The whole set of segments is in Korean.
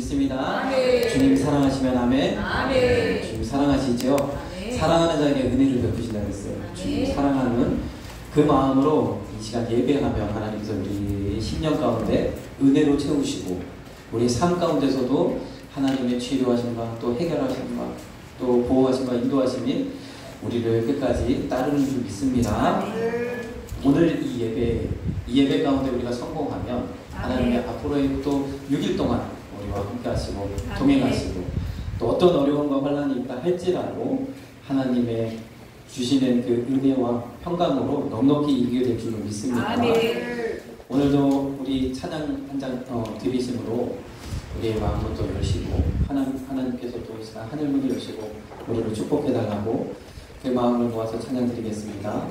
믿습니다. 아멘. 주님 사랑하시면 아멘. 아멘. 주님 사랑하시죠? 아멘. 사랑하는 자에게 은혜를 베푸신다고 했어요. 주님 사랑하는 그 마음으로 이 시간 예배하며 하나님께서 우리 10년 가운데 은혜로 채우시고 우리 삶 가운데서도 하나님의 치료하심과 또 해결하심과 또 보호하심과 인도하심이 우리를 끝까지 따르는 줄 믿습니다. 아멘. 오늘 이 예배 가운데 우리가 성공하면 하나님의 앞으로의 또 6일 동안 우리와 함께 하시고 동행하시고 또 어떤 어려움과 환난이 있다 할지라도 하나님의 주시는 그 은혜와 평강으로 넉넉히 이기게 될 줄로 믿습니다. 아멘. 오늘도 우리 찬양 한 장 드리심으로 우리의 마음도 또 여시고 하나님께서 또 이 시간 하늘문을 여시고 우리를 축복해 달라고 그 마음을 모아서 찬양 드리겠습니다.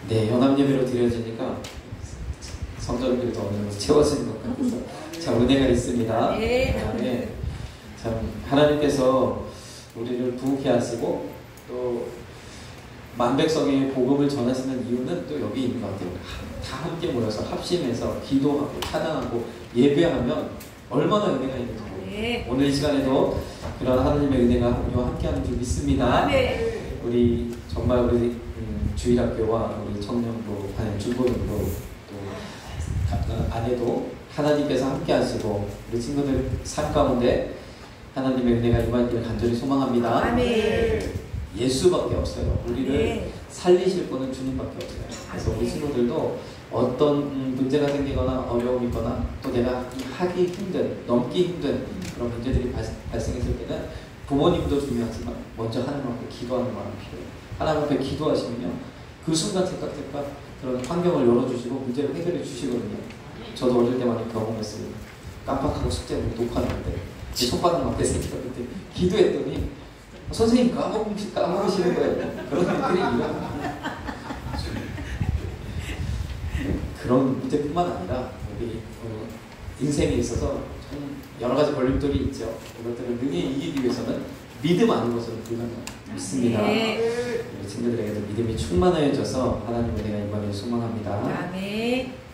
네, 연합예배로 드려지니까 성전들이 더 어느 정도 채워지는 것 같아서 참 은혜가 있습니다. 네. 참 하나님께서 우리를 부흥케 하시고 또 만백성의 복음을 전하시는 이유는 또 여기 있는 것 같아요. 다 함께 모여서 합심해서 기도하고 찬양하고 예배하면 얼마나 은혜가 있는지 오늘 이 시간에도 그런 하나님의 은혜가 우리와 함께하는 줄 믿습니다. 우리 정말 우리 주일학교와 우리 청년부, 중고등부 또 안에도 하나님께서 함께하시고 우리 친구들 삶 가운데 하나님의 은혜가 임하기를 간절히 소망합니다. 아멘. 예수밖에 없어요. 우리를 살리실 분은 주님밖에 없어요. 그래서 우리 친구들도 어떤 문제가 생기거나 어려움이 있거나 또 내가 하기 힘든, 넘기 힘든 그런 문제들이 발생했을 때는 부모님도 중요하지만 먼저 하나님 앞에 기도하는 마음이 필요해요. 하나님 앞에 기도하시면요, 그 순간 생각 그런 환경을 열어주시고 문제를 해결해 주시거든요. 저도 어릴 때 많이 경험했어요. 깜빡하고 숙제를 녹화하는데 제 손바닥 앞에 생겼는데 기도했더니 선생님 까먹으시는 거예요. 그런 일들이 일어납니다. 그런 문제뿐만 아니라 우리 인생에 있어서 참 여러 가지 걸림돌이 있죠. 이것들을 능히 이기기 위해서는 믿음 아닌 것으로 믿습니다. 우리 친구들에게도 믿음이 충만해져서 하나님의 은혜가 임하기를 소망합니다. 아멘.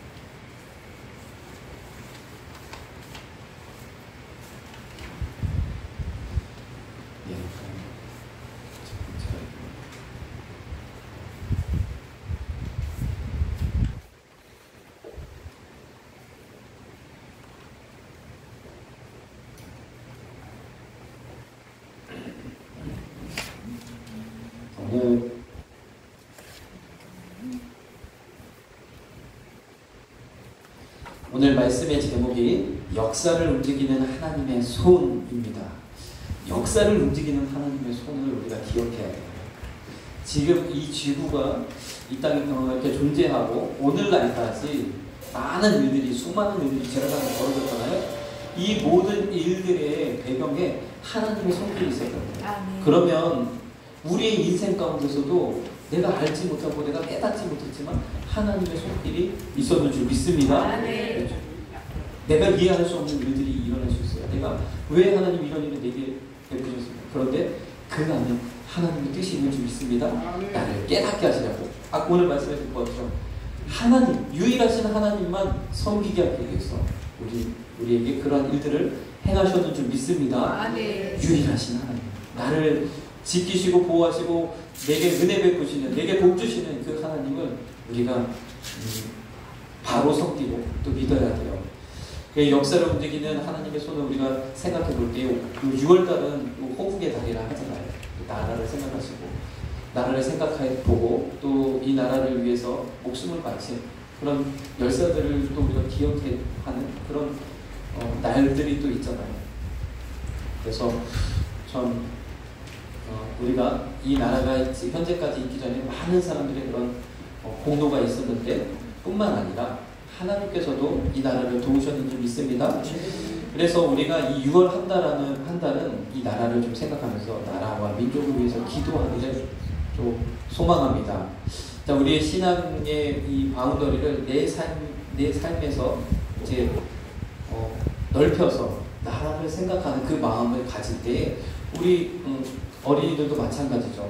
오늘 말씀의 제목이 역사를 움직이는 하나님의 손입니다. 역사를 움직이는 하나님의 손을 우리가 기억해야 해요. 지금 이 지구가 이 땅에 이렇게 존재하고 오늘날까지 많은 일들이, 수많은 일들이 지나가면서 벌어졌잖아요. 이 모든 일들의 배경에 하나님의 손길이 있었던 거예요. 그러면 우리의 인생 가운데서도 내가 알지 못하고 내가 깨닫지 못했지만 하나님의 손길이 있었는 줄 믿습니다. 내가 이해할 수 없는 일들이 일어날 수 있어요. 내가 왜 하나님 이런 일을 내게 베푸셨습니까? 그런데 그 안에 하나님의 뜻이 있는 줄 믿습니다. 나를 깨닫게 하시라고. 오늘 말씀하신 것처럼 하나님, 유일하신 하나님만 섬기게 하기 위해서 우리에게 그러한 일들을 행하셨는 줄 믿습니다. 유일하신 하나님, 나를 지키시고 보호하시고 내게 은혜 베푸시는, 내게 복 주시는 그 하나님을 우리가 바로 섬기고 또 믿어야 돼요. 그 역사를 움직이는 하나님의 손을 우리가 생각해 볼 때 6월달은 호국의 달이라 하잖아요. 나라를 생각하시고 나라를 생각해 보고 또 이 나라를 위해서 목숨을 바친 그런 열사들을 또 우리가 기억해 하는 그런 날들이 또 있잖아요. 그래서 참 우리가 이 나라가 현재까지 있기 전에 많은 사람들의 그런 공로가 있었는데 뿐만 아니라 하나님께서도 이 나라를 도우셨는지 믿습니다. 그래서 우리가 이 6월 한 달은 이 나라를 좀 생각하면서 나라와 민족을 위해서 기도하기를 좀 소망합니다. 자, 우리의 신앙의 이 바운더리를 내 삶에서 이제 넓혀서 나라를 생각하는 그 마음을 가질 때 우리 어린이들도 마찬가지죠.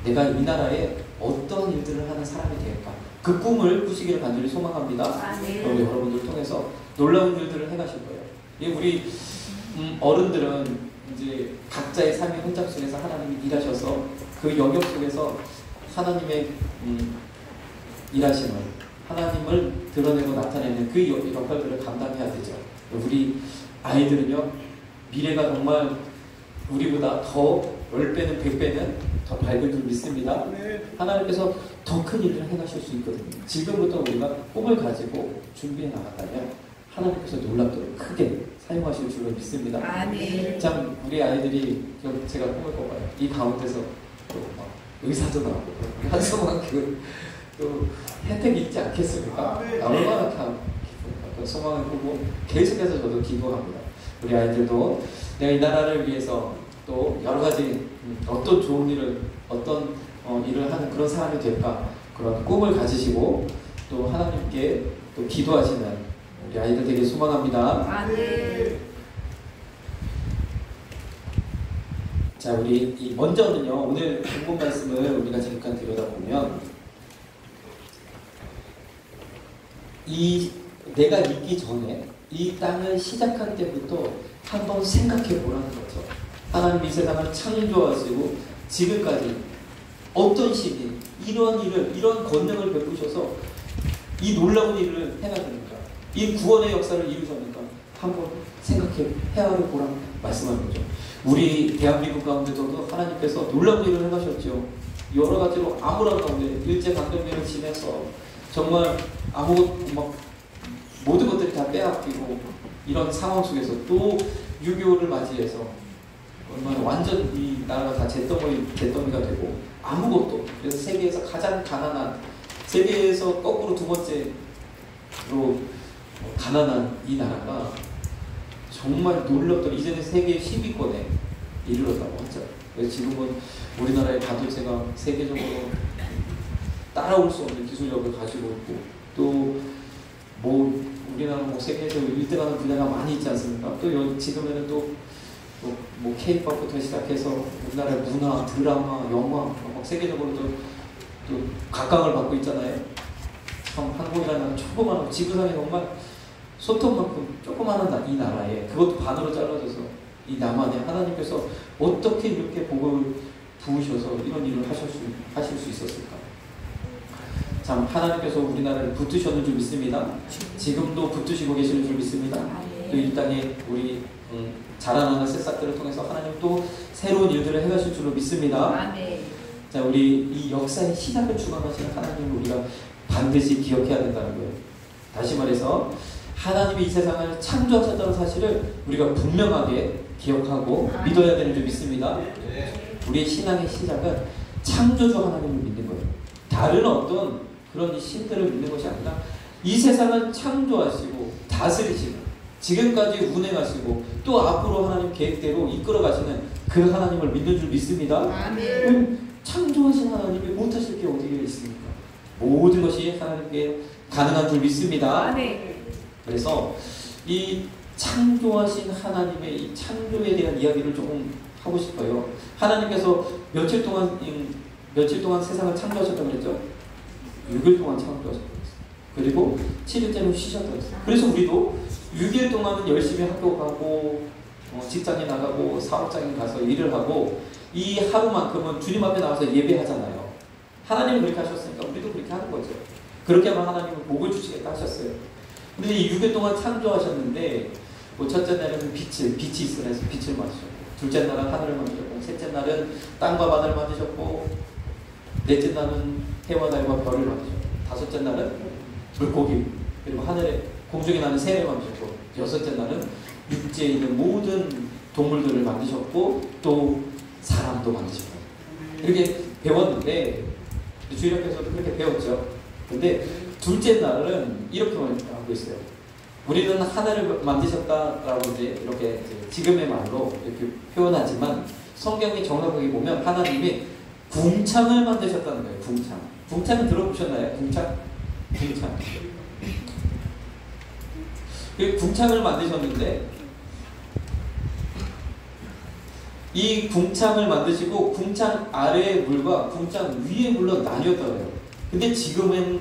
내가 이 나라에 어떤 일들을 하는 사람이 될까? 그 꿈을 꾸시기를 간절히 소망합니다. 우리 여러분들 통해서 놀라운 일들을 행하실 거예요. 우리 어른들은 이제 각자의 삶의 현장 속에서 하나님이 일하셔서 그 영역 속에서 하나님의 일하심을, 하나님을 드러내고 나타내는 그 역할들을 감당해야 되죠. 우리 아이들은요, 미래가 정말 우리보다 더 10배는 100배는 더 밝은 줄 믿습니다. 하나님께서 더 큰 일을 행하실 수 있거든요. 지금부터 우리가 꿈을 가지고 준비해 나갔다면 하나님께서 놀랍도록 크게 사용하실 줄로 믿습니다. 참 우리 아이들이 제가 꿈을 꿔봐요. 이 가운데서 또 막 의사도 나오고 한소만큼 또 혜택이 있지 않겠습니까? 얼마나 참 소망을 꾸고 계속해서 저도 기도합니다. 우리 아이들도 내가 이 나라를 위해서 또 여러 가지 어떤 좋은 일을, 어떤 일을 하는 그런 사람이 될까, 그런 꿈을 가지시고 또 하나님께 또 기도하시는 우리 아이들 되게 소망합니다. 자, 우리 먼저는요, 오늘 본문 말씀을 우리가 잠깐 들여다보면 내가 있기 전에 이 땅을 시작할 때부터 한번 생각해 보라는 거죠. 하나님이 이 세상을 창조하시고 지금까지 어떤 시기, 이런 일을, 이런 권능을 베푸셔서 이 놀라운 일을 행하셨는가, 이 구원의 역사를 이루셨는가 한번 생각해 헤아려 보라는 말씀하는 거죠. 우리 대한민국 가운데도 하나님께서 놀라운 일을 행하셨죠. 여러 가지로 암울한 가운데 일제강점기를 지내서 정말 아무것도 막 모든 것들이 다 빼앗기고 이런 상황 속에서 또 6.25를 맞이해서 얼마나 완전 이 나라가 다 잿더미가 되고 아무것도, 그래서 세계에서 가장 가난한, 세계에서 거꾸로 두 번째로 가난한 이 나라가 정말 놀랍던, 이제는 세계 10위권에 이르렀다고 하죠. 그래서 지금은 우리나라의 반도체가 세계적으로 따라올 수 없는 기술력을 가지고 있고, 또 뭐 우리나라 뭐 세계에서 1등하는 분야가 많이 있지 않습니까? 또 지금에는 또 뭐 K-팝부터 시작해서 우리나라의 문화, 드라마, 영화 막 세계적으로 또 각광을 받고 있잖아요. 참 한국이라는 조그마한 지구상에 정말 손톱만큼 조그마한 이 나라에 그것도 반으로 잘라져서 이 남한에 하나님께서 어떻게 이렇게 복을 부으셔서 이런 일을 하실 수 있었을까? 참 하나님께서 우리나라를 붙드셨는 줄 믿습니다. 지금도 붙드시고 계시는 줄 믿습니다. 또 이 땅에 우리 자라나는 새싹들을 통해서 하나님 또 새로운 일들을 행하실 줄로 믿습니다. 자, 우리 이 역사의 시작을 주관하시는 하나님을 우리가 반드시 기억해야 된다는 거예요. 다시 말해서 하나님이 이 세상을 창조하셨다는 사실을 우리가 분명하게 기억하고 믿어야 되는 줄 믿습니다. 우리의 신앙의 시작은 창조주 하나님을 믿는 거예요. 다른 어떤 그런 신들을 믿는 것이 아니라 이 세상을 창조하시고 다스리시고 지금까지 운행하시고 또 앞으로 하나님 계획대로 이끌어 가시는 그 하나님을 믿는 줄 믿습니다. 창조하신 하나님이 못하실 게 어디에 있습니까? 모든 것이 하나님께 가능한 줄 믿습니다. 그래서 이 창조하신 하나님의 이 창조에 대한 이야기를 조금 하고 싶어요. 하나님께서 며칠 동안 세상을 창조하셨다고 그랬죠? 6일 동안 창조하셨다고 했어요. 그리고 7일째는 쉬셨다고 했어요. 그래서 우리도 6일 동안은 열심히 학교 가고 직장에 나가고 사업장에 가서 일을 하고 이 하루만큼은 주님 앞에 나와서 예배하잖아요. 하나님은 그렇게 하셨으니까 우리도 그렇게 하는 거죠. 그렇게 하면 하나님은 복을 주시겠다 하셨어요. 근데 이 6일 동안 창조하셨는데 뭐 첫째 날은 빛이 있으라 해서 빛을 만드셨고, 둘째 날은 하늘을 만드셨고, 셋째 날은 땅과 바다를 만드셨고, 넷째 날은 해와 달과 별을 만드셨고, 다섯째 날은 물고기, 그리고 하늘에 공중에 나는 새를 만드셨고, 여섯째 날은 육지에 있는 모든 동물들을 만드셨고, 또 사람도 만드셨고. 이렇게 배웠는데 주일학교에서도 그렇게 배웠죠. 근데 둘째 날은 이렇게 하고 있어요. 우리는 하늘을 만드셨다라고 이렇게 지금의 말로 이렇게 표현하지만 성경이 정확하게 보면 하나님이 궁창을 만드셨다는 거예요. 궁창은 들어보셨나요? 궁창. 그 궁창을 만드셨는데 이 궁창을 만드시고 궁창 아래의 물과 궁창 위의 물로 나뉘었다고 해요. 근데 지금은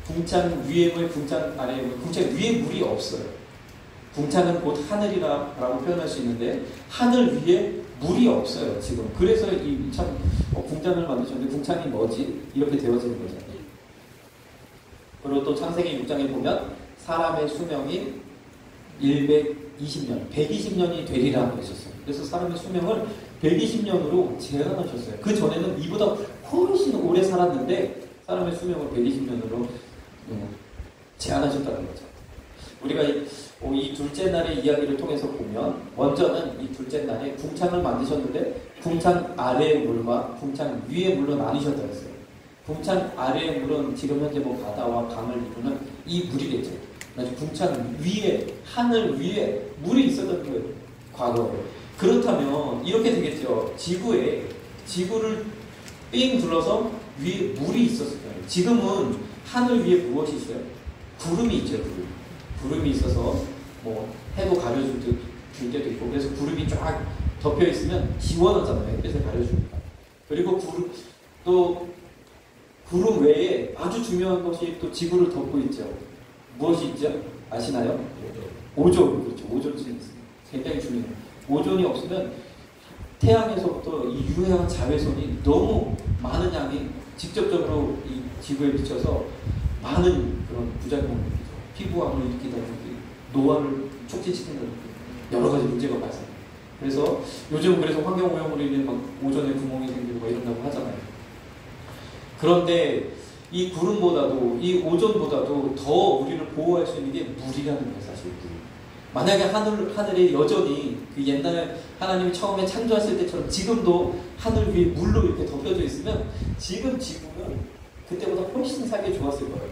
궁창 위의 물, 궁창 아래의 물, 궁창 위에 물이 없어요. 궁창은 곧 하늘이라고 표현할 수 있는데 하늘 위에 물이 없어요. 지금. 그래서 이 참 궁창을 만드셨는데 궁창이 뭐지? 이렇게 되어지는 거죠. 그리고 또 창세기 6장에 보면 사람의 수명이 120년, 120년이 되리라 그러셨어요. 그래서 사람의 수명을 120년으로 제한하셨어요. 그 전에는 이보다 훨씬 오래 살았는데 사람의 수명을 120년으로 제한하셨다는 거죠. 우리가 이 둘째 날의 이야기를 통해서 보면 먼저는 이 둘째 날에 궁창을 만드셨는데 궁창 아래의 물과 궁창 위의 물로 나뉘셨다고 했어요. 궁창 아래의 물은 지금 현재 뭐 바다와 강을 이루는 이 물이겠죠. 궁창 위에, 하늘 위에 물이 있었던 거예요. 과거에. 그렇다면 이렇게 되겠죠. 지구를 삥 둘러서 위에 물이 있었을 거예요. 지금은 하늘 위에 무엇이 있어요? 구름이 있죠. 구름이 있어서 뭐 해도 가려줄 때도 있고, 그래서 구름이 쫙 덮여 있으면 시원하잖아요. 햇빛을 가려주니까. 그리고 구름 외에 아주 중요한 것이 또 지구를 덮고 있죠. 무엇이 있죠? 아시나요? 오존. 그렇죠. 오존층이 있습니다. 굉장히 중요해요. 오존이 없으면 태양에서부터 이 유해한 자외선이 너무 많은 양이 직접적으로 이 지구에 비쳐서 많은 그런 부작용을 일으키죠. 피부암을 일으키다든지 노화를 촉진시킨다든지 여러 가지 문제가 발생해요. 그래서 요즘 그래서 환경오염으로 인해 막 오존에 구멍이 생기고 막 이런다고 하잖아요. 그런데 이 구름보다도 이 오존보다도 더 우리를 보호할 수 있는 게 물이라는 거예요. 사실 물. 만약에 하늘에 여전히 그 옛날에 하나님이 처음에 창조하실 때처럼 지금도 하늘 위에 물로 이렇게 덮여져 있으면 지금 지구는 그때보다 훨씬 살기 좋았을 거예요.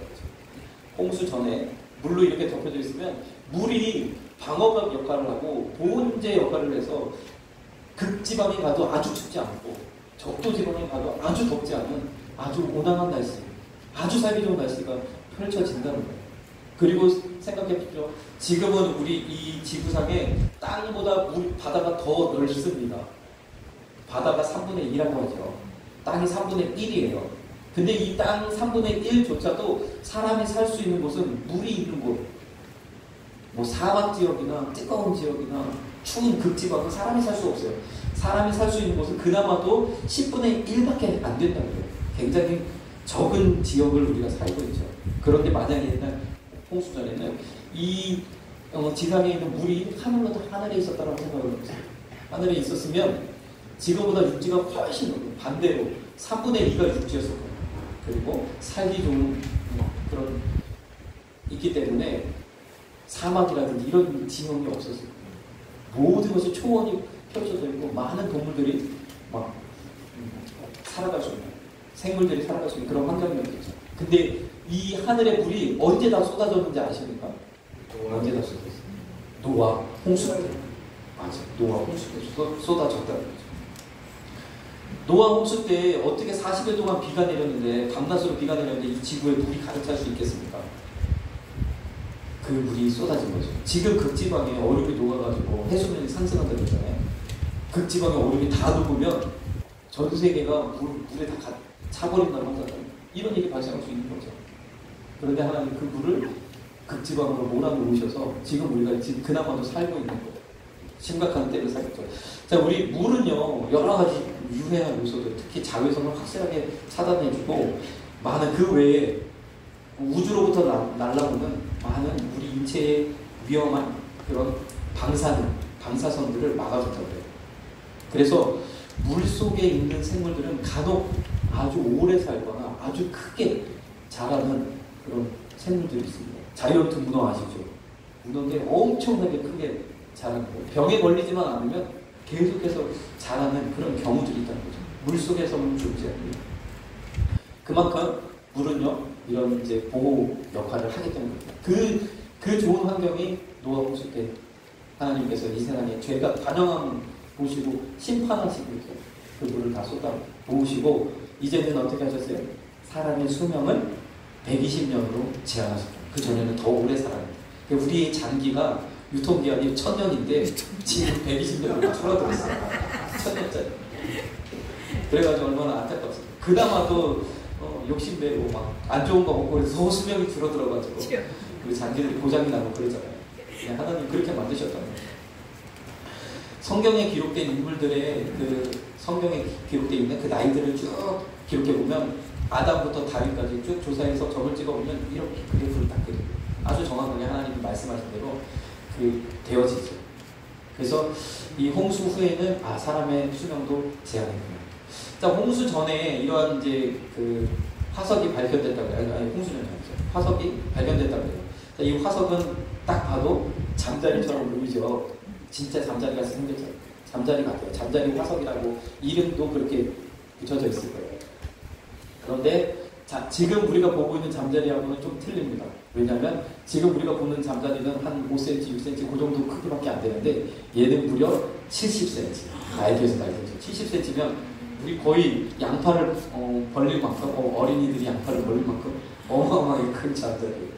홍수 전에 물로 이렇게 덮여져 있으면 물이 방어막 역할을 하고 보온제 역할을 해서 극지방에 가도 아주 춥지 않고 적도지방에 가도 아주 덥지 않은 아주 온화한 날씨, 아주 살기 좋은 날씨가 펼쳐진다는 거예요. 그리고 생각해보죠. 지금은 우리 이 지구상에 땅보다 바다가 더 넓습니다. 바다가 3분의 2라고 하죠. 땅이 3분의 1이에요. 근데 이 땅 3분의 1조차도 사람이 살 수 있는 곳은 물이 있는 곳, 뭐 사막 지역이나 뜨거운 지역이나 추운 극지방은 사람이 살 수 없어요. 사람이 살 수 있는 곳은 그나마도 10분의 1밖에 안 된다는 거예요. 굉장히 적은 지역을 우리가 살고 있죠. 그런데 만약에 옛날 홍수 전에는 이 지상에 있는 물이 하늘에 있었다고 생각을 해보세요. 하늘에 있었으면 지금보다 육지가 훨씬 높고 반대로 3분의 2가 육지였을 거예요. 그리고 살기 좋은 그런 있기 때문에 사막이라든지 이런 지형이 없었을 거예요. 모든 것이 초원이 펼쳐져 있고 많은 동물들이 막 살아갈 수 있는, 생물들이 살아갈 수 있는 그런 환경이었죠. 근데 이 하늘의 물이 언제 다 쏟아졌는지 아십니까? 언제 다 쏟아졌어요? 노아 홍수 때. 맞아. 노아 홍수 때 쏟아졌다는 거죠. 노아 홍수 때 어떻게 40일 동안 비가 내렸는데, 밤낮으로 비가 내렸는데 이 지구에 물이 가득 찰 수 있겠습니까? 그 물이 쏟아진 거죠. 지금 극지방에 얼음이 녹아가지고 해수면이 상승한다고 했잖아요. 극지방에 얼음이 다 녹으면 전 세계가 물에 다 차버린다고 하잖아요. 이런 일이 발생할 수 있는 거죠. 그런데 하나님 그 물을 극지방으로 몰아놓으셔서 지금 우리가 지금 그나마도 살고 있는 거예요. 심각한 때를 살겠죠. 자, 우리 물은요, 여러 가지 유해한 요소들, 특히 자외선을 확실하게 차단해주고, 많은 그 외에 우주로부터 날아오는 많은 우리 인체에 위험한 그런 방사선들을 막아준다고 해요. 그래서 물 속에 있는 생물들은 간혹 아주 오래 살거나 아주 크게 자라는 그런 생물들이 있습니다. 자이언트 문어 아시죠? 문어인데 엄청나게 크게 자라는 거예요. 병에 걸리지만 않으면 계속해서 자라는 그런 경우들이 있다는 거죠. 물 속에서는 죽지 않습니다. 그만큼 물은요, 이런 이제 보호 역할을 하기 때문입니다. 그 좋은 환경이 노아 홍수 때 하나님께서 이 세상에 죄가 반영함 보시고 심판하시고 있어요. 그 물을 다 쏟아 놓으시고 이제는 어떻게 하셨어요? 사람의 수명을 120년으로 제한하셨죠. 그 전에는 더 오래 살아야 돼요. 우리의 장기가 유통기한이 1000년인데 지금 120년으로 줄어들었어요. 1000년짜리. 그래가지고 얼마나 안타깝습니다. 그나마도 욕심내고 막 안 좋은 거 먹고 그래서 수명이 줄어들어가지고 그 장기들이 고장이 나고 그러잖아요. 하나님 그렇게 만드셨다는 거예요. 성경에 기록된 인물들의 그 성경에 기록되어 있는 그 나이들을 쭉 기록해 보면 아담부터 다윗까지 쭉 조사해서 점을 찍어 보면 이렇게 그래프를 딱 그려요. 아주 정확하게 하나님이 말씀하신 대로 그 되어지죠. 그래서 이 홍수 후에는 사람의 수명도 제한했구나. 자, 홍수 전에 이러한 이제 그 화석이 발견됐다고 해요. 아니, 홍수 전에 화석이 발견됐다고 해요. 자, 이 화석은 딱 봐도 잠자리처럼 보이죠. 진짜 잠자리가 생겼죠. 잠자리 같아요. 잠자리 화석이라고 이름도 그렇게 붙여져 있을 거예요. 그런데 지금 우리가 보고 있는 잠자리하고는 좀 틀립니다. 왜냐하면 지금 우리가 보는 잠자리는 한 5cm, 6cm 그 정도 크기밖에 안 되는데 얘는 무려 70cm. 날개에서 날개죠. 70cm면 우리 거의 양팔을 벌릴 만큼, 어린이들이 양팔을 벌릴 만큼 어마어마하게 큰 잠자리.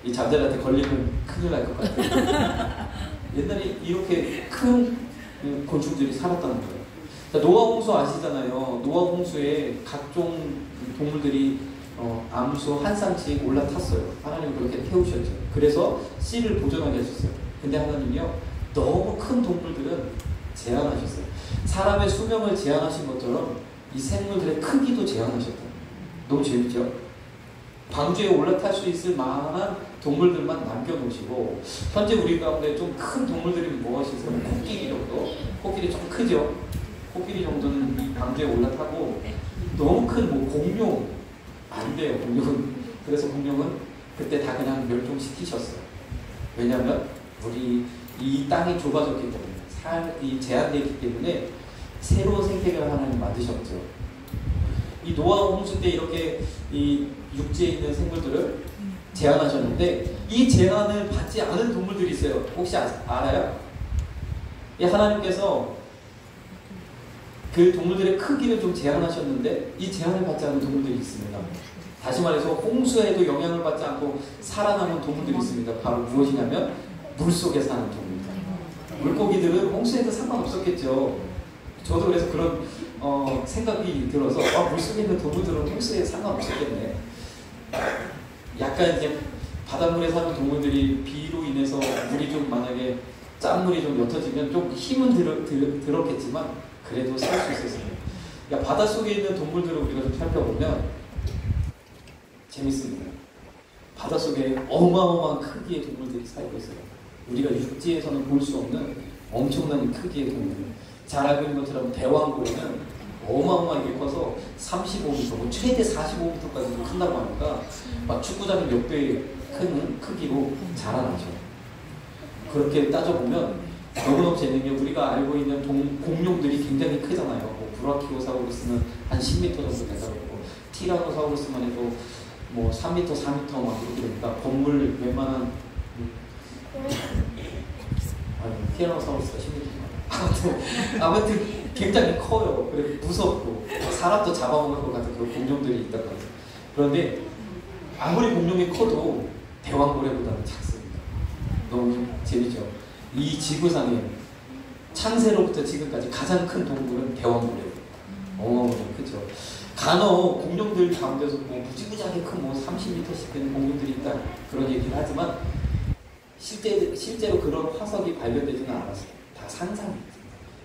이 잠자리한테 걸리면 큰일 날 것 같아요. 옛날에 이렇게 큰 곤충들이 살았다는 거예요. 자, 노아 홍수 아시잖아요. 노아 홍수에 각종 동물들이 암수 한 쌍씩 올라탔어요. 하나님 그렇게 태우셨죠. 그래서 씨를 보존하게 하셨어요. 근데 하나님이요, 너무 큰 동물들은 제한하셨어요. 사람의 수명을 제한하신 것처럼 이 생물들의 크기도 제한하셨다. 너무 재밌죠? 방주에 올라탈 수 있을 만한 동물들만 남겨놓으시고, 현재 우리 가운데 좀 큰 동물들이 무엇이 있어요? 코끼리 정도? 코끼리 좀 크죠? 코끼리 정도는 이 방주에 올라타고, 너무 큰 뭐 공룡 안 돼요. 공룡은. 그래서 공룡은 그때 다 그냥 멸종시키셨어요. 왜냐하면 우리 이 땅이 좁아졌기 때문에, 삶이 제한되어 있기 때문에 새로운 생태계를 하나님 만드셨죠. 이 노아 홍수 때 이렇게 이 육지에 있는 생물들을 제한하셨는데, 이 제한을 받지 않은 동물들이 있어요. 혹시 알아요? 이 하나님께서 그 동물들의 크기를 좀 제한하셨는데, 이 제한을 받지 않은 동물들이 있습니다. 다시 말해서 홍수에도 영향을 받지 않고 살아남은 동물들이 있습니다. 바로 무엇이냐면 물속에 사는 동물들. 물고기들은 홍수에도 상관없었겠죠. 저도 그래서 그런 생각이 들어서 물속에 있는 동물들은 홍수에 상관없었겠네. 약간 이제 바닷물에 사는 동물들이 비로 인해서 물이 좀 만약에 짠물이 좀 옅어지면 좀 힘은 들었겠지만 그래도 살 수 있었습니다. 그러니까 바닷속에 있는 동물들을 우리가 좀 살펴보면 재밌습니다. 바닷속에 어마어마한 크기의 동물들이 살고 있어요. 우리가 육지에서는 볼 수 없는 엄청난 크기의 동물. 잘 알고 있는 것처럼 대왕고래는 어마어마하게 커서 35m, 뭐 최대 45m까지도 큰다고 하니까 막 축구장이 몇 배 큰 크기로 자라나죠. 그렇게 따져보면 너무너무 재밌는 게, 우리가 알고 있는 공룡들이 굉장히 크잖아요. 뭐 브라키오사우루스는 한 10m 정도 되다고 했고, 티라노사우루스만 해도 뭐 3m, 4m 막 그렇게 되니까 건물 웬만한 티라노사우루스가 10m. 아무튼 굉장히 커요. 그리고 무섭고 사람도 잡아먹을 것 같은 그런 공룡들이 있다고 해요. 그런데 아무리 공룡이 커도 대왕고래보다는 작습니다. 너무 재밌죠? 이 지구상에 창세로부터 지금까지 가장 큰 동물은 대왕고래예요. 어마어마하게 크죠. 간혹 공룡들 가운데서 뭐 무지무지하게 큰 뭐 30m씩 되는 공룡들이 있다 그런 얘기를 하지만 실제로 그런 화석이 발견되지는 않았어요. 다 상상입니다.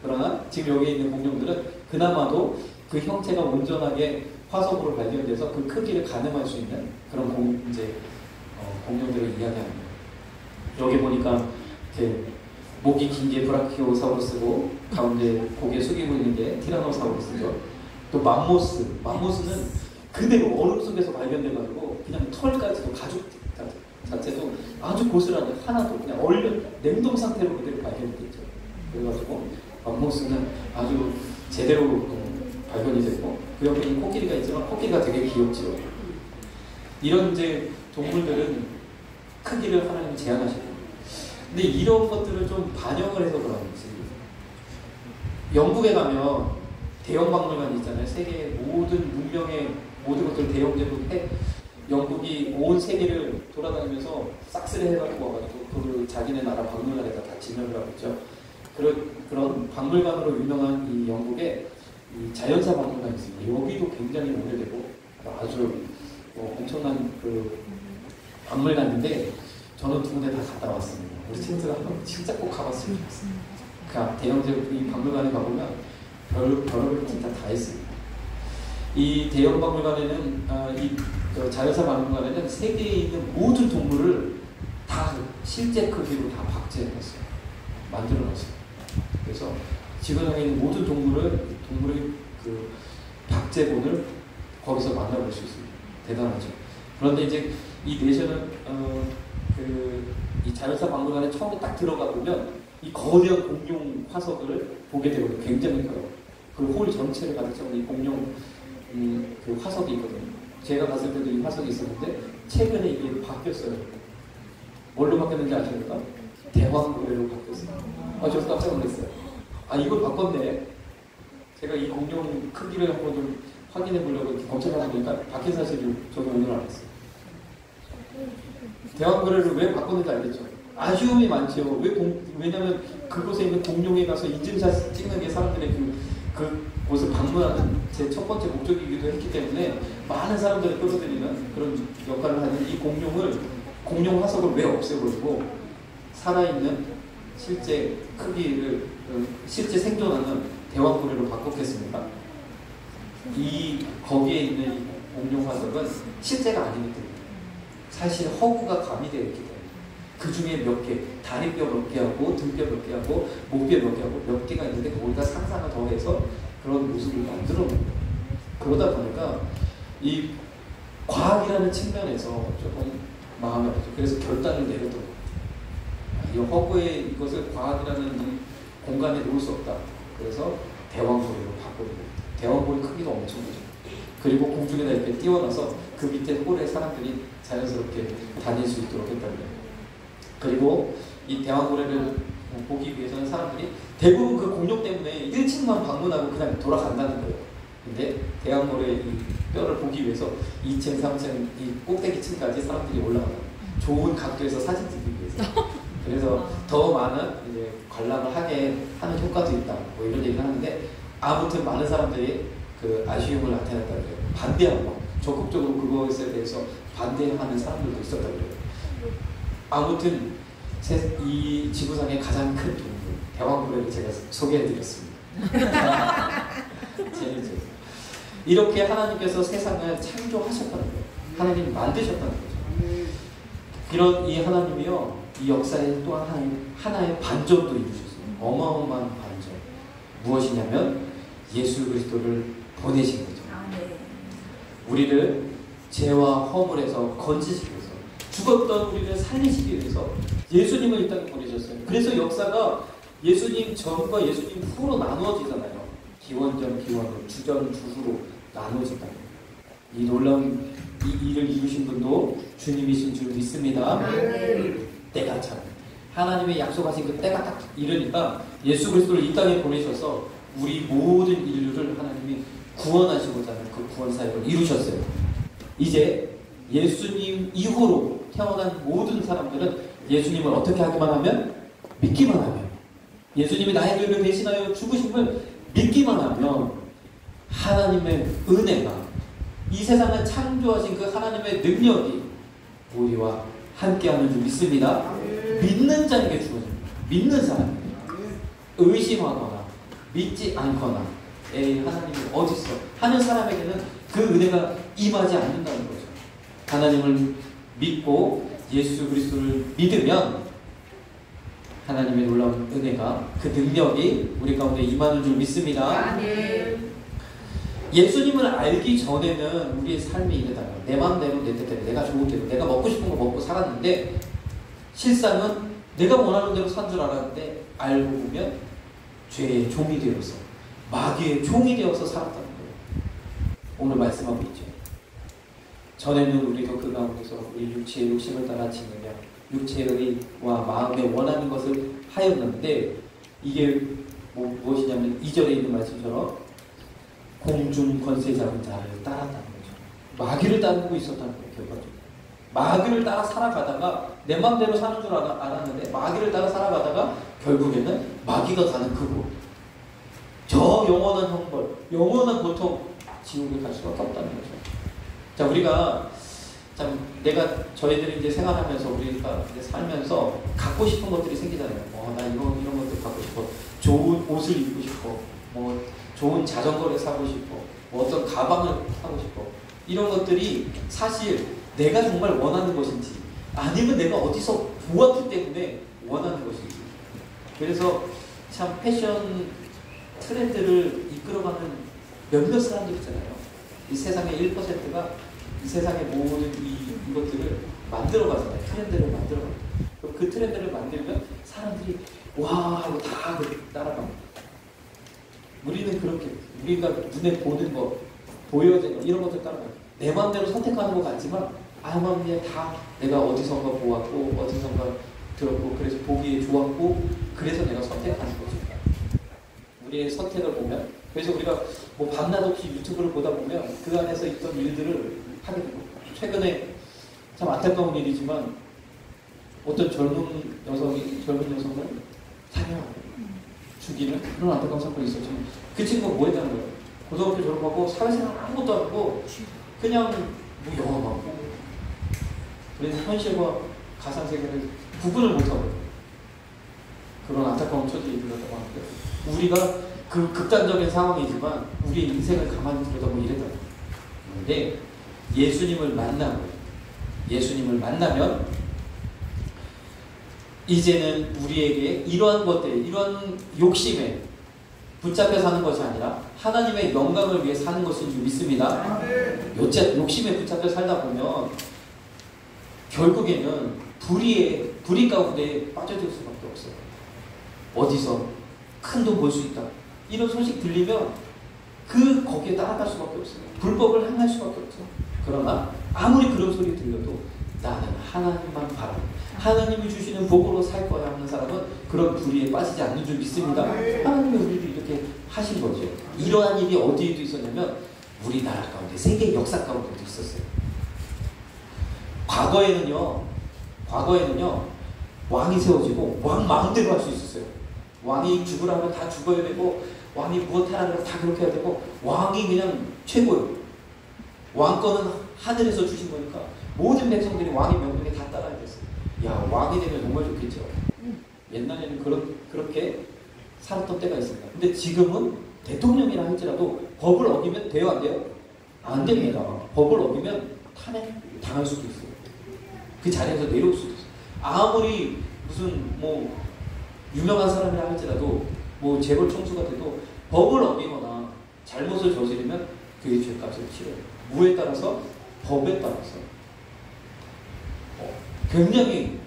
그러나 지금 여기 있는 공룡들은 그나마도 그 형태가 온전하게 화석으로 발견돼서 그 크기를 가늠할 수 있는 그런 공룡들을 이야기합니다. 여기 보니까 목이 긴 게 브라키오사우루스고 가운데 고개 숙이고 있는 게 티라노사우루스죠. 또 맘모스는 그대로 얼음 속에서 발견돼가지고 그냥 털까지도 가죽 자체도 아주 고스란히 하나도 그냥 냉동 상태로 그대로 발견됐죠. 그래가지고 맘모스는 아주 제대로 발견이 됐고, 그 옆에 이 코끼리가 있지만 코끼리가 되게 귀엽죠. 이런 이제 동물들은 크기를 하나님이 제한하시고, 근데 이런 것들을 좀 반영을 해서 그런지 영국에 가면 대형 박물관이 있잖아요. 세계의 모든 문명의 모든 것들을 대형제로 해 영국이 온 세계를 돌아다니면서 싹쓸이 해가지고 와가지고 그 자기네 나라 박물관에다 다 진열을 하고 있죠. 그런 박물관으로 유명한 이 영국에 이 자연사 박물관이 있습니다. 여기도 굉장히 오래되고 아주 엄청난 그 박물관인데, 저는 두 군데 다 갔다 왔습니다. 우리 친구들 한번 진짜 꼭 가봤으면 좋겠습니다. 그러니까 대형제 이 박물관에 가보면 별을 진짜 다 있습니다. 이 대형 박물관에는 자연사 박물관에는 세계에 있는 모든 동물을 다 실제 크기로 다 박제해놨어요. 만들어놨어요. 그래서 지구상에 있는 모든 동물의 그 박제본을 거기서 만나볼 수 있습니다. 대단하죠. 그런데 이제 이 내셔널 이 자연사 박물관에 처음에 딱 들어가 보면 이 거대한 공룡 화석을 보게 되거든요. 굉장히 커요. 그 홀 전체를 가득 채운 이 공룡 그 화석이 있거든요. 제가 갔을 때도 이 화석이 있었는데 최근에 이게 바뀌었어요. 뭘로 바뀌었는지 아십니까? 대왕고래로 바뀌었어요. 저도 깜짝 놀랐어요. 이걸 바꿨네. 제가 이 공룡 크기를 한번 좀 확인해 보려고 검색하다 보니까 바뀐 사실을 저도 오늘 알았어요. 대왕고래를 왜 바꿨는지 알겠죠? 아쉬움이 많죠. 왜냐면 그곳에 있는 공룡에 가서 인증샷 찍는 게 사람들의 그곳을 방문하는 제 첫 번째 목적이기도 했기 때문에 많은 사람들을 끌어들이는 그런 역할을 하는 이 공룡 화석을 왜 없애버리고 살아있는 실제 크기를 실제 생존하는 대왕고래로 바꿨겠습니까? 거기에 있는 이 공룡 화석은 실제가 아니기 때문에 사실 허구가 가미되어 있기 때문에 그 중에 몇 개, 다리뼈 몇 개 하고 등뼈 몇 개 하고 목뼈 몇 개 하고 몇 개가 있는데 거기다 상상을 더해서 그런 모습을 만들어 놓는 거예요. 그러다 보니까 이 과학이라는 측면에서 조금 마음이 아프죠. 그래서 결단을 내렸던 거예요. 이 허구의 이것을 과학이라는 이 공간에 놓을 수 없다. 그래서 대왕고리로 바꾸는 거예요. 대왕고리 크기도 엄청 크죠. 그리고 공중에다 이렇게 띄워놔서 그 밑에 홀에 사람들이 자연스럽게 다닐 수 있도록 했다는 거예요. 그리고 이 대왕고래를 보기 위해서는 사람들이 대부분 그 공룡 때문에 1층만 방문하고 그냥 돌아간다는 거예요. 근데 대왕고래의 이 뼈를 보기 위해서 2층, 3층, 이 꼭대기층까지 사람들이 올라가요. 좋은 각도에서 사진 찍기 위해서. 그래서 더 많은 이제 관람을 하게 하는 효과도 있다. 뭐 이런 얘기를 하는데 아무튼 많은 사람들이 그 아쉬움을 나타냈다는 거예요. 반대하고 적극적으로 그것에 대해서 반대하는 사람들도 있었다고 그래요. 아무튼 이 지구상의 가장 큰 동물 대왕고래를 제가 소개해드렸습니다. 재밌죠? 이렇게 하나님께서 세상을 창조하셨다는 거예요. 하나님 만드셨다는 거죠. 이런 이 하나님이요, 이 역사에 또 하나의 반전도 이루셨어요. 어마어마한 반전. 무엇이냐면 예수 그리스도를 보내신 거죠. 우리를 죄와 허물에서 건지시기 위해서, 죽었던 우리를 살리시기 위해서 예수님을 이 땅에 보내셨어요. 그래서 역사가 예수님 전과 예수님 후로 나누어지잖아요. 기원전, 기원후, 주전, 주후로 나누어진다. 이 놀라운 이 일을 이루신 분도 주님이신 줄 믿습니다. 때가 참 하나님의 약속하신 그 때가 딱 이르니까 예수 그리스도를 이 땅에 보내셔서 우리 모든 인류를 하나님이 구원하시고자 하는 그 구원 사역을 이루셨어요. 이제 예수님 이후로 태어난 모든 사람들은 예수님을 어떻게 하기만 하면? 믿기만 하면, 예수님이 나의 죄를 대신하여 죽으심을 믿기만 하면 하나님의 은혜가, 이 세상을 창조하신 그 하나님의 능력이 우리와 함께하는 줄 믿습니다. 믿는 자에게 주어집니다. 믿는 사람, 의심하거나 믿지 않거나 에이 하나님이 어딨어 하는 사람에게는 그 은혜가 임하지 않는다는 거죠. 하나님을 믿고 예수 그리스도를 믿으면 하나님의 놀라운 은혜가, 그 능력이 우리 가운데 임하는 줄 믿습니다. 예수님을 알기 전에는 우리의 삶이 이래다가 내 마음대로 내 뜻대로 내가 좋은 대로 내가 먹고 싶은 거 먹고 살았는데 실상은 내가 원하는 대로 산 줄 알았는데 알고 보면 죄의 종이 되어서, 마귀의 종이 되어서 살았다는 거예요. 오늘 말씀하고 있죠. 전에는 우리도 그 가운데서 우리 육체의 욕심을 따라 지느냐 육체의와 마음에 원하는 것을 하였는데, 이게 무엇이냐면 2절에 있는 말씀처럼 공중 권세 잡은 자를 따랐다는 거죠. 마귀를 따르고 있었다는 거예요. 결과적으로 마귀를 따라 살아가다가 내 마음대로 사는 줄 알았는데 마귀를 따라 살아가다가 결국에는 마귀가 가는 그곳, 저 영원한 형벌, 영원한 고통, 지옥에 갈 수밖에 없다는 거죠. 자, 우리가 참 저희들이 이제 생활하면서 우리가 이제 살면서 갖고 싶은 것들이 생기잖아요. 나 이런 것들 갖고 싶어. 좋은 옷을 입고 싶어. 좋은 자전거를 사고 싶어. 어떤 가방을 사고 싶어. 이런 것들이 사실 내가 정말 원하는 것인지 아니면 내가 어디서 보았기 때문에 원하는 것인지. 그래서 참 패션 트렌드를 이끌어가는 몇몇 사람들 있잖아요. 이 세상의 1%가 이 세상의 모든 이것들을 만들어가잖아요. 트렌드를 만들어가요. 그 트렌드를 만들면 사람들이 와 하고 다 따라갑니다. 우리는 그렇게 우리가 눈에 보는 거, 보여지는 거, 이런 것들 따라가요. 내 마음대로 선택하는 것 같지만 아마 그냥 다 내가 어디선가 보았고 어디선가 들었고 그래서 보기에 좋았고 그래서 내가 선택하는 거죠. 우리의 선택을 보면, 그래서 우리가 밤낮 없이 유튜브를 보다 보면 그 안에서 있던 일들을 하게 되고, 최근에 참 안타까운 일이지만 어떤 젊은 여성을 사냥하고 죽이는 그런 안타까운 사건이 있었죠. 그 친구가 뭐 했다는 거예요? 고등학교 졸업하고 사회생활 아무것도 안 하고 그냥 영어하고, 그래서 현실과 가상세계를 구분을 못하고 그런 안타까운 처지에 이르렀다고 하는데, 우리가 그 극단적인 상황이지만 우리의 인생을 가만히 들여다보면 이랬다는 거예요. 그런데 예수님을 만나고 예수님을 만나면 이제는 우리에게 이러한 것들, 이러한 욕심에 붙잡혀 사는 것이 아니라 하나님의 영광을 위해 사는 것인 줄 믿습니다. 욕심에 붙잡혀 살다 보면 결국에는 불의 가운데 빠져들 수밖에 없어요. 어디서 큰 돈 벌 수 있다, 이런 소식 들리면 거기에 따라갈 수밖에 없어요. 불법을 행할 수밖에 없죠. 그러나 아무리 그런 소리 들려도 나는 하나님만 바라, 하나님이 주시는 복으로 살 거야 하는 사람은 그런 불의에 빠지지 않는 줄 믿습니다. 하나님이 우리를 이렇게 하신 거죠. 이러한 일이 어디에도 있었냐면 우리나라 가운데, 세계 역사 가운데도 있었어요. 과거에는요 왕이 세워지고 왕 마음대로 할 수 있었어요. 왕이 죽으라면 다 죽어야 되고, 왕이 무엇하라면 다 그렇게 해야 되고, 왕이 그냥 최고예요. 왕권은 하늘에서 주신 거니까 모든 백성들이 왕의 명령에 다 따라야 됐어요. 야, 왕이 되면 정말 좋겠죠. 옛날에는 그렇게 살았던 때가 있습니다. 근데 지금은 대통령이라 할지라도 법을 어기면 돼요, 안 돼요? 안 됩니다. 법을 어기면 탄핵 당할 수도 있어요. 그 자리에서 내려올 수도 있어요. 아무리 무슨 유명한 사람이라 할지라도 재벌 총수가 돼도 법을 어기거나 잘못을 저지르면 그게 죄값을 치러요. 무에 따라서, 법에 따라서. 굉장히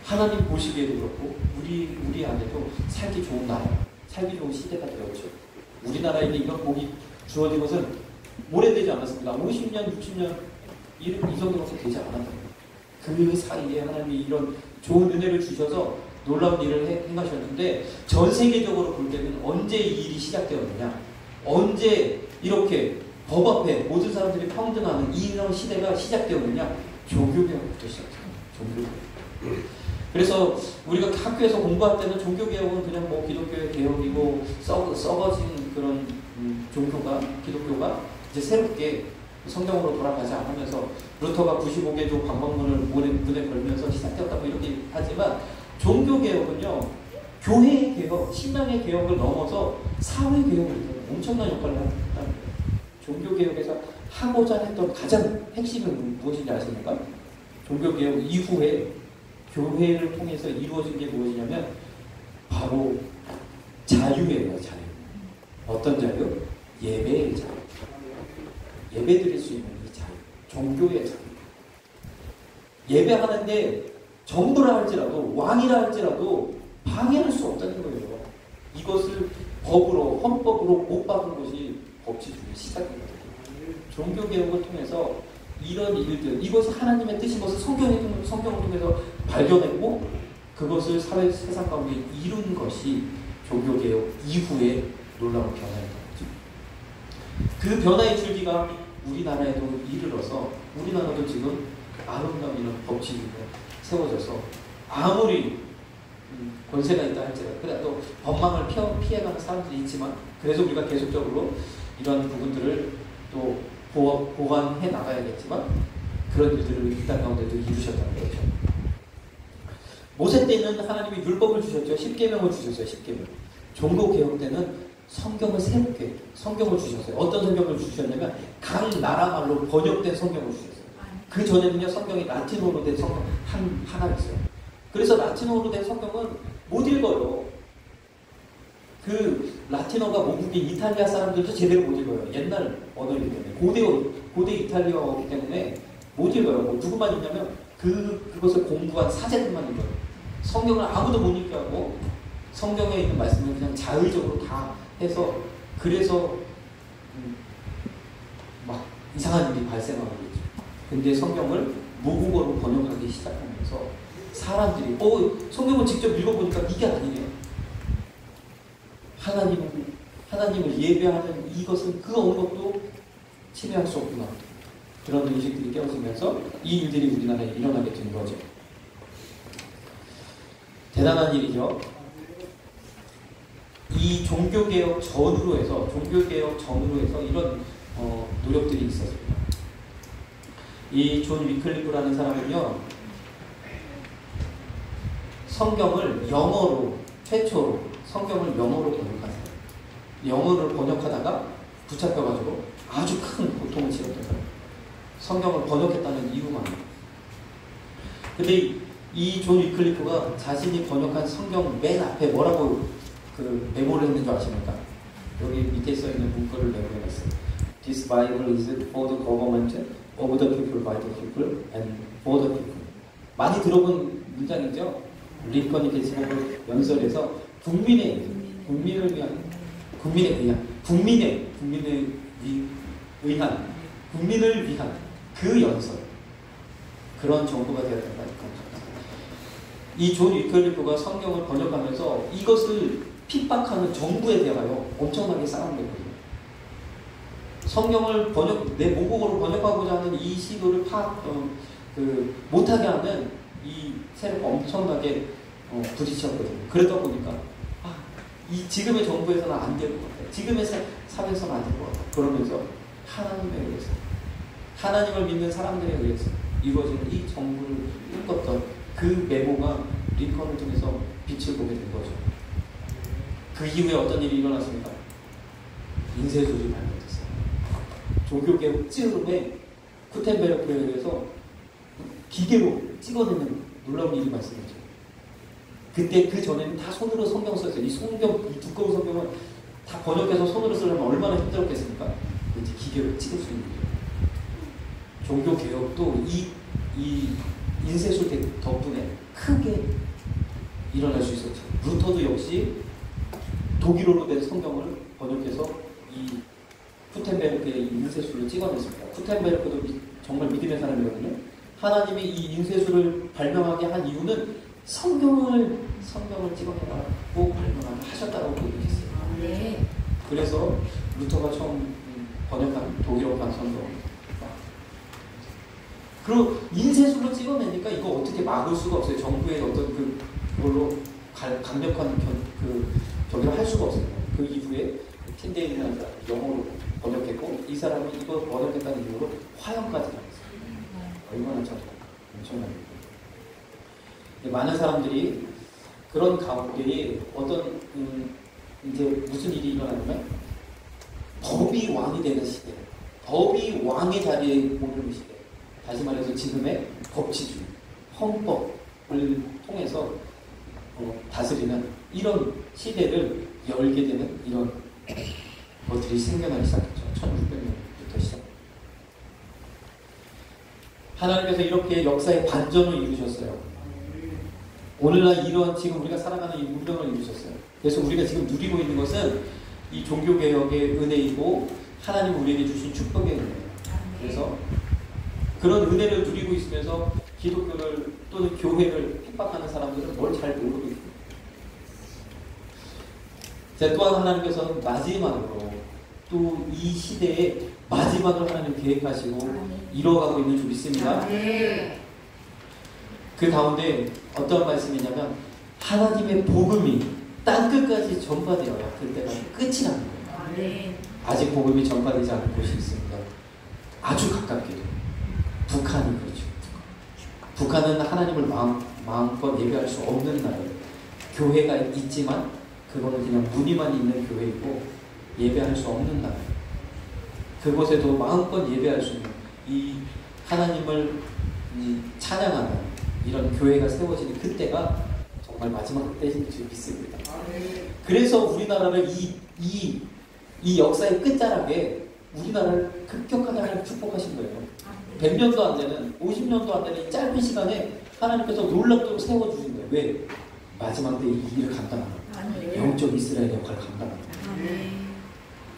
하나님 보시기에도 그렇고 우리 안에도 살기 좋은 나라, 살기 좋은 시대가 되었죠. 우리나라에게 이런 복이 주어진 것은 오래되지 않았습니다. 50년, 60년 이 정도밖에 되지 않았다. 그 사이에 하나님이 이런 좋은 은혜를 주셔서 놀라운 일을 행하셨는데, 전 세계적으로 볼 때는 언제 이 일이 시작되었느냐, 언제 이렇게 법 앞에 모든 사람들이 평등하는 이런 시대가 시작되었느냐, 종교개혁부터 시작해요. 종교개혁. 그래서 우리가 학교에서 공부할 때는 종교개혁은 그냥 기독교의 개혁이고 썩어진 그런 기독교가 이제 새롭게 성경으로 돌아가지 않으면서 루터가 95개조 방법론을 문에 걸면서 시작되었다고 이렇게 하지만, 종교개혁은요 교회의 개혁, 신앙의 개혁을 넘어서 사회개혁을 엄청난 역할을 한다는 거예요. 종교개혁에서 하고자 했던 가장 핵심은 무엇인지 아십니까? 종교개혁 이후에 교회를 통해서 이루어진 게 무엇이냐면 바로 자유예요. 자유. 어떤 자유? 예배의 자유. 예배 드릴 수 있는 이 자유. 종교의 자유. 예배하는데 정부라 할지라도, 왕이라 할지라도 방해할 수 없다는 거예요. 이것을 법으로, 헌법으로 못 박은 것이 법치주의 시작입니다. 종교개혁을 통해서 이런 일들, 이것이 하나님의 뜻인 것을 성경을 통해서 발견했고, 그것을 세상 가운데 이룬 것이 종교개혁 이후에 놀라운 변화였던 거죠. 그 변화의 줄기가 우리나라에도 이르러서, 우리나라도 지금 아름다운 이런 법치주의가 세워져서, 아무리 권세가 있다 할지라도, 그래도 법망을 피해가는 사람들이 있지만, 그래서 우리가 계속적으로 이런 부분들을 또 보완해 나가야겠지만, 그런 일들을 이 땅 가운데도 이루셨다는 거죠. 모세 때는 하나님이 율법을 주셨죠. 10계명을 주셨어요. 10계명. 종교개혁 때는 성경을 새롭게, 성경을 주셨어요. 어떤 성경을 주셨냐면 각 나라 말로 번역된 성경을 주셨어요. 그 전에는요, 성경이 라틴어로 된 성경 하나 있어요. 그래서 라틴어로 된 성경은 못 읽어요. 그 라틴어가 모국인 이탈리아 사람들도 제대로 못 읽어요. 옛날 언어이기 때문에. 고대 이탈리아어이기 때문에 못 읽어요. 누구만 읽냐면 그것을 공부한 사제들만 읽어요. 성경을 아무도 못 읽게 하고, 성경에 있는 말씀을 그냥 자의적으로 다 해서, 그래서 막 이상한 일이 발생하고 있죠. 근데 성경을 모국어로 번역하기 시작하면서 사람들이 성경을 직접 읽어보니까 이게 아니네요. 하나님을 예배하는 이것은 그 어느 것도 침해할 수 없구나. 그런 의식들이 깨어지면서 이 일들이 우리나라에 일어나게 된 거죠. 대단한 일이죠. 이 종교개혁 전후로 해서 이런 노력들이 있었습니다. 이 존 위클리프라는 사람은요, 성경을 최초로 성경을 영어로 번역하세요. 영어를 번역하다가 붙잡혀가지고 아주 큰 고통을 치렀던 사람. 성경을 번역했다는 이유가 있어요. 근데 이 존 위클리프가 자신이 번역한 성경 맨 앞에 뭐라고 그 메모를 했는 줄 아십니까? 여기 밑에 써 있는 문구를 메모해놨어요. This Bible is for the government of the people, by the people, and for the people. 많이 들어본 문장이죠? 링컨이 게시록을 연설해서 국민을 위한, 국민을 위한 그 연설, 그런 정부가 되었다. 이 존 위클리프가 성경을 번역하면서 이것을 핍박하는 정부에 대하여 엄청나게 싸움했거든요. 성경을 내 모국어로 번역하고자 하는 이 시도를 못하게 하는 이 세력 엄청나게 부딪혔거든요. 그러다 보니까 이 지금의 정부에서는 안 될 것 같아요. 지금의 사회에서는 안 될 것 같아요. 그러면서 하나님에 의해서, 하나님을 믿는 사람들에 의해서 이루어지는 이 정부를 꿈꿨던 그 메모가 링컨을 통해서 빛을 보게 된 거죠. 그 이후에 어떤 일이 일어났습니까? 인쇄술이 발견됐어요. 종교개혁 찌르름에 구텐베르크에 의해서 기계로 찍어내는 놀라운 일이 발생했죠. 그때 그 전에는 다 손으로 성경 썼어요. 이 두꺼운 성경을 다 번역해서 손으로 쓰려면 얼마나 힘들었겠습니까? 이제 기계로 찍을 수 있는 거예요. 종교개혁도 이 인쇄술 덕분에 크게 일어날 수 있었죠. 루터도 역시 독일어로 된 성경을 번역해서 이 구텐베르크의 인쇄술을 찍어냈습니다. 구텐베르크도 정말 믿음의 사람이거든요. 하나님이 이 인쇄술을 발명하게 한 이유는 성경을 찍어내라고 발명하게 하셨다고 얘기했어요. 네. 그래서 루터가 처음 번역한 독일어판 성경. 그리고 인쇄술로 찍어내니까 이거 어떻게 막을 수가 없어요. 정부의 어떤 그걸로 강력한 저기를 할 수가 없어요. 그 이후에 틴데이는 영어로 번역했고 이 사람이 이거 번역했다는 이유로 화형까지 당했어요. 얼마나 엄청나게. 많은 사람들이 그런 가운데에 어떤 이제 무슨 일이 일어나냐면 법이 왕이 되는 시대, 법이 왕의 자리에 오르는 시대. 다시 말해서 지금의 법치주의, 헌법을 통해서 다스리는 이런 시대를 열게 되는 이런 것들이 생겨나기 시작했죠. 1600년부터 시작. 하나님께서 이렇게 역사의 반전을 이루셨어요. 오늘날 이런 지금 우리가 살아가는 이 운명을 이루셨어요. 그래서 우리가 지금 누리고 있는 것은 이 종교개혁의 은혜이고 하나님 우리에게 주신 축복의 은혜예요. 그래서 그런 은혜를 누리고 있으면서 기독교를 또는 교회를 핍박하는 사람들은 뭘 잘 모르고 있습니다. 또한 하나님께서는 마지막으로 또 이 시대의 마지막을 하나님 계획하시고 이루어가고 있는 줄 믿습니다. 그 가운데 어떤 말씀이냐면 하나님의 복음이 땅끝까지 전파되어야 그때가 끝이 나는 거예요. 아직 복음이 전파되지 않은 곳이 있습니다. 아주 가깝게도 북한이 그렇죠. 북한은 하나님을 마음껏 예배할 수 없는 나라예요. 교회가 있지만 그거는 그냥 무늬만 있는 교회이고 예배할 수 없는 나라예요. 그곳에도 마음껏 예배할 수 있는 이 하나님을 찬양하는 이런 교회가 세워지는 그때가 정말 마지막 때인 줄 믿습니다. 그래서 우리나라를 이 역사의 끝자락에 우리나라를 급격하게 하나님 축복하신 거예요. 100년도 안 되는, 50년도 안 되는 이 짧은 시간에 하나님께서 놀랍도록 세워주신 거예요. 왜? 마지막 때 이 일을 감당하는 거예요. 영적 이스라엘 역할을 감당하는 거예요.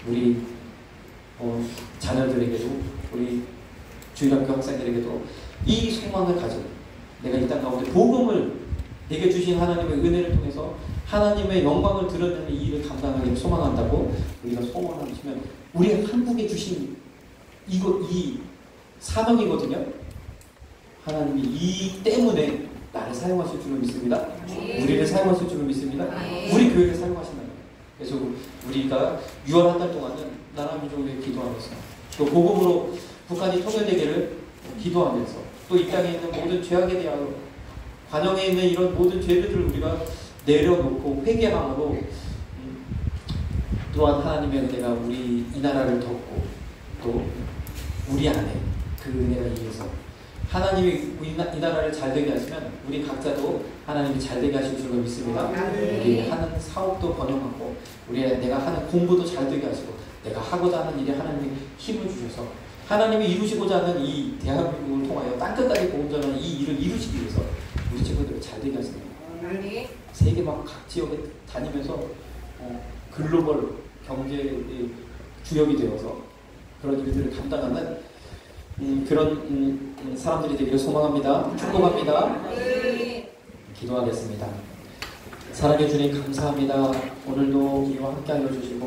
우리 자녀들에게도 우리 주일학교 학생들에게도 이 소망을 가지고 내가 이 땅 가운데 복음을 내게 주신 하나님의 은혜를 통해서 하나님의 영광을 드러내는 이 일을 감당하기를 소망한다고 우리가 소망하시면 우리 한국에 주신 이 사명이거든요. 하나님이 이 때문에 나를 사용하실 줄로 믿습니다. 우리를 사용하실 줄로 믿습니다. 우리 교회를 사용하신다. 그래서 우리가 6월 한 달 동안은 나라 민족을 위해 기도하면서 또 복음으로 북한이 통일되기를 기도하면서 또 이 땅에 있는 모든 죄악에 대하여 관영에 있는 이런 모든 죄들을 우리가 내려놓고 회개함으로 또한 하나님의 은혜가 우리 이 나라를 덮고 또 우리 안에 그 은혜가 이어서 하나님이 이 나라를 잘 되게 하시면 우리 각자도 하나님이 잘 되게 하실 줄로 믿습니다. 우리 하는 사업도 번영하고 내가 하는 공부도 잘 되게 하시고 내가 하고자 하는 일에 하나님이 힘을 주셔서 하나님이 이루시고자 하는 이 대한민국을 통하여 땅끝까지 복음 전하는 이 일을 이루시기 위해서 우리 친구들을 잘 되게 하시는 거예요. 세계 막 각 지역에 다니면서 글로벌 경제의 주역이 되어서 그런 일들을 감당하는 그런 사람들이 되기를 소망합니다. 축복합니다. 기도하겠습니다. 사랑해 주님 감사합니다. 오늘도 우리와 함께 하여 주시고